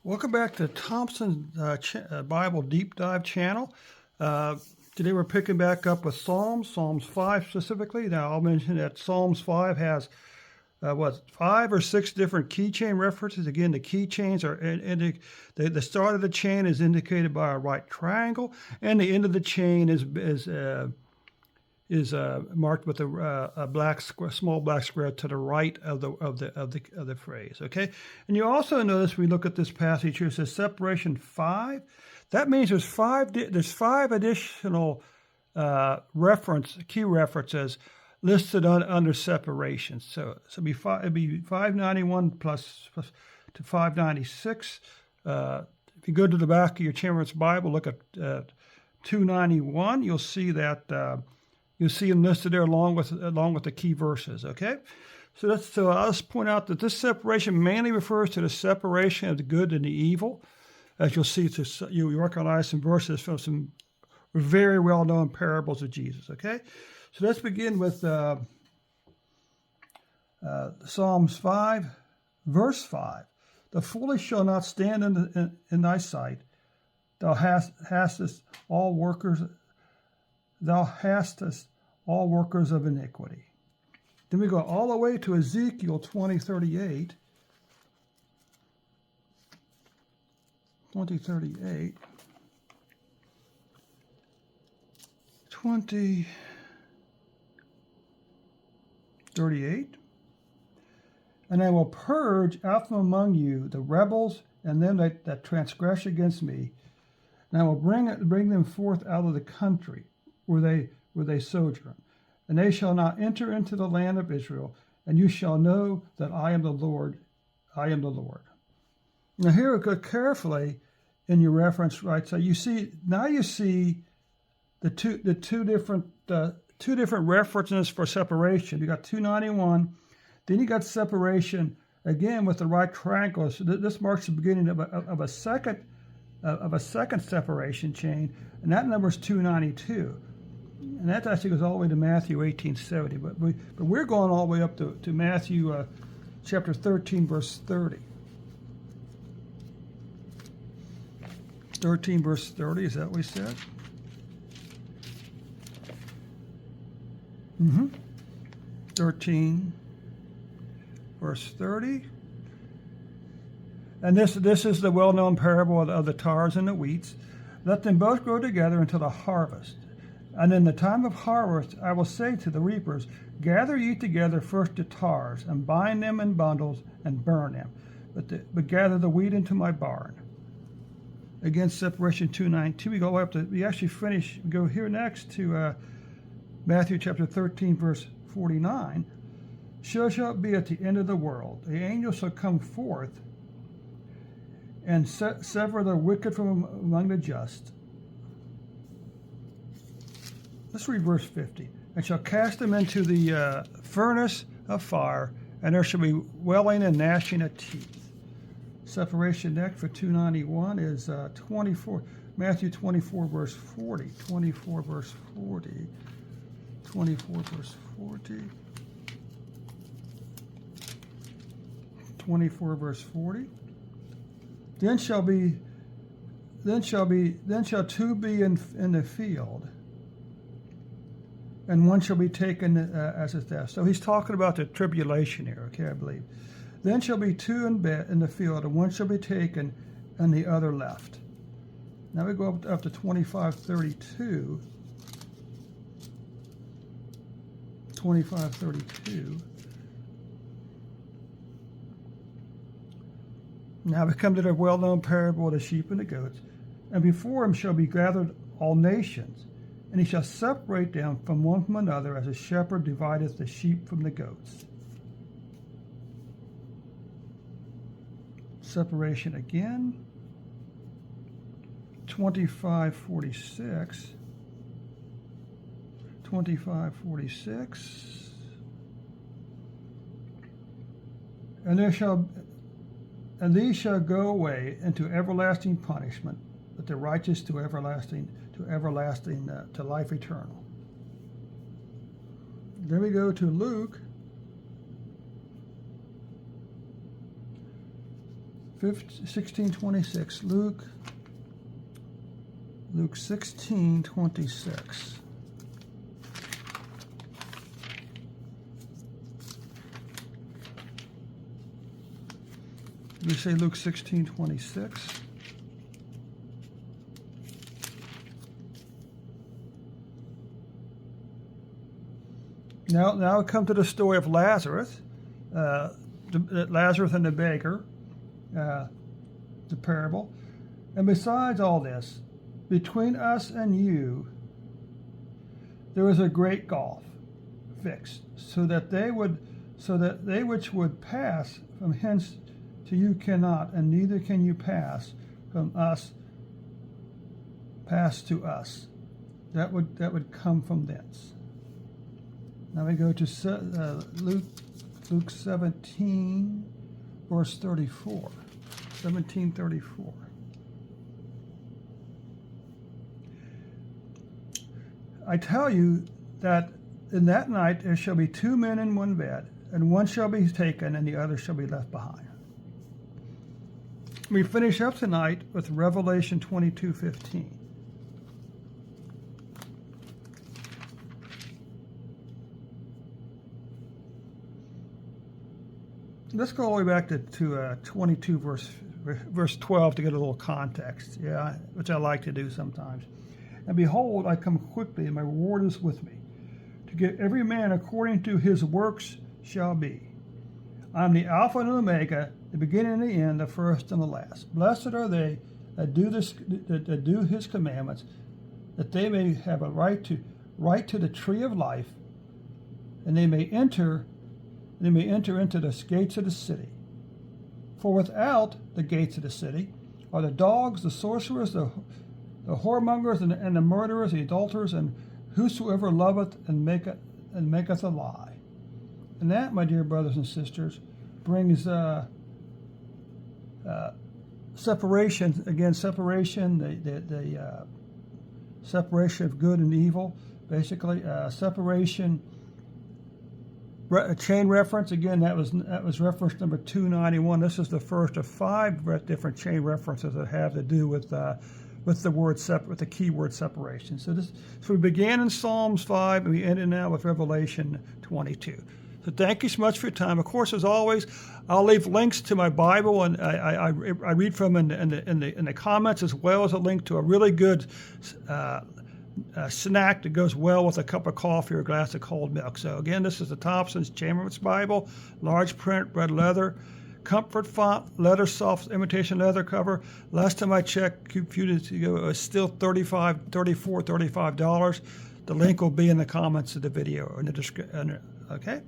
Welcome back to Thompson Bible Deep Dive channel. Today we're picking back up with Psalms 5 specifically. Now I'll mention that Psalms 5 has 5 or 6 different keychain references. Again, the keychains are the start of the chain is indicated by a right triangle, and the end of the chain is marked with a small black square to the right of the phrase. Okay, and you also notice we look at this passage here. It says separation 5. That means there's five additional key references listed under separation. So it'd be 591 plus to 596. If you go to the back of your Children's Bible, look at 291. You'll see that. You'll see them listed there along with the key verses. Okay, so I'll just point out that this separation mainly refers to the separation of the good and the evil, as you'll see. You recognize some verses from some very well-known parables of Jesus. Okay, so let's begin with Psalms 5, verse 5. The foolish shall not stand in thy sight. Thou hastest all workers. Thou hastest all workers of iniquity. Then we go all the way to Ezekiel 20:38. 20:38. 20:38. And I will purge out from among you the rebels and them that transgress against me, and I will bring them forth out of the country where they sojourn, and they shall not enter into the land of Israel, and you shall know that I am the Lord. I am the Lord. Now here, go carefully in your reference, right? So you see the two different references for separation. You got 291, then you got separation again with the right triangle. So this marks the beginning of a second separation chain, and that number is 292. And that actually goes all the way to Matthew 18:70. But we're going all the way up to Matthew chapter 13, verse 30. 13, verse 30, is that what we said? 13, verse 30. And this is the well-known parable of the tares and the wheats. Let them both grow together until the harvest. And in the time of harvest, I will say to the reapers, gather ye together first the tares, and bind them in bundles, and burn them. But gather the wheat into my barn. Again, separation 292. We actually go here next to Matthew chapter 13, verse 49. So shall it be at the end of the world. The angel shall come forth and sever the wicked from among the just. Let's read verse 50. And shall cast them into the furnace of fire, and there shall be wailing and gnashing of teeth. Separation next for 291 is 24. Matthew 24, verse 40. 24, verse 40. 24, verse 40. 24, verse 40. Then shall two be in the field, and one shall be taken as his death. So he's talking about the tribulation here, okay, I believe. Then shall be two in the field, and one shall be taken, and the other left. Now we go up to 25:32. 25:32. Now we come to the well-known parable of the sheep and the goats. And before him shall be gathered all nations, and he shall separate them from one from another, as a shepherd divideth the sheep from the goats. Separation again. 25:46. 25:46. And these shall go away into everlasting punishment, but the righteous to life eternal. Then we go to Luke 16:26. Luke 16:26. We say Luke 16:26. Now we come to the story of Lazarus, Lazarus and the beggar, the parable. And besides all this, between us and you, there is a great gulf fixed, so that they which would pass from hence to you cannot, and neither can you pass from us, pass to us. That would come from thence. Now we go to Luke 17, verse 34. 17:34. I tell you that in that night there shall be two men in one bed, and one shall be taken, and the other shall be left behind. We finish up tonight with Revelation 22:15. Let's go all the way back to 22 verse 12 to get a little context, which I like to do sometimes. And behold, I come quickly, and my reward is with me, to give every man according to his works shall be. I am the Alpha and Omega, the beginning and the end, the first and the last. Blessed are they that do his commandments, that they may have a right to the tree of life, and they may enter into the gates of the city. For without the gates of the city are the dogs, the sorcerers, the whoremongers, and the murderers, the adulterers, and whosoever loveth and maketh a lie. And that, my dear brothers and sisters, brings separation. Again, separation, the separation of good and evil. Basically, separation. A chain reference, again, that was reference number 291. This is the first of 5 different chain references that have to do with the keyword separation. So we began in Psalms 5, and we ended now with Revelation 22. So thank you so much for your time. Of course, as always, I'll leave links to my Bible, and I read from in the comments, as well as a link to a really good snack that goes well with a cup of coffee or a glass of cold milk. So again, this is the Thompson's Chamberlain's Bible, large print, red leather, comfort font, leather, soft imitation leather cover. Last time I checked, a few days ago, it was still $35. The link will be in the comments of the video or in the description. Okay.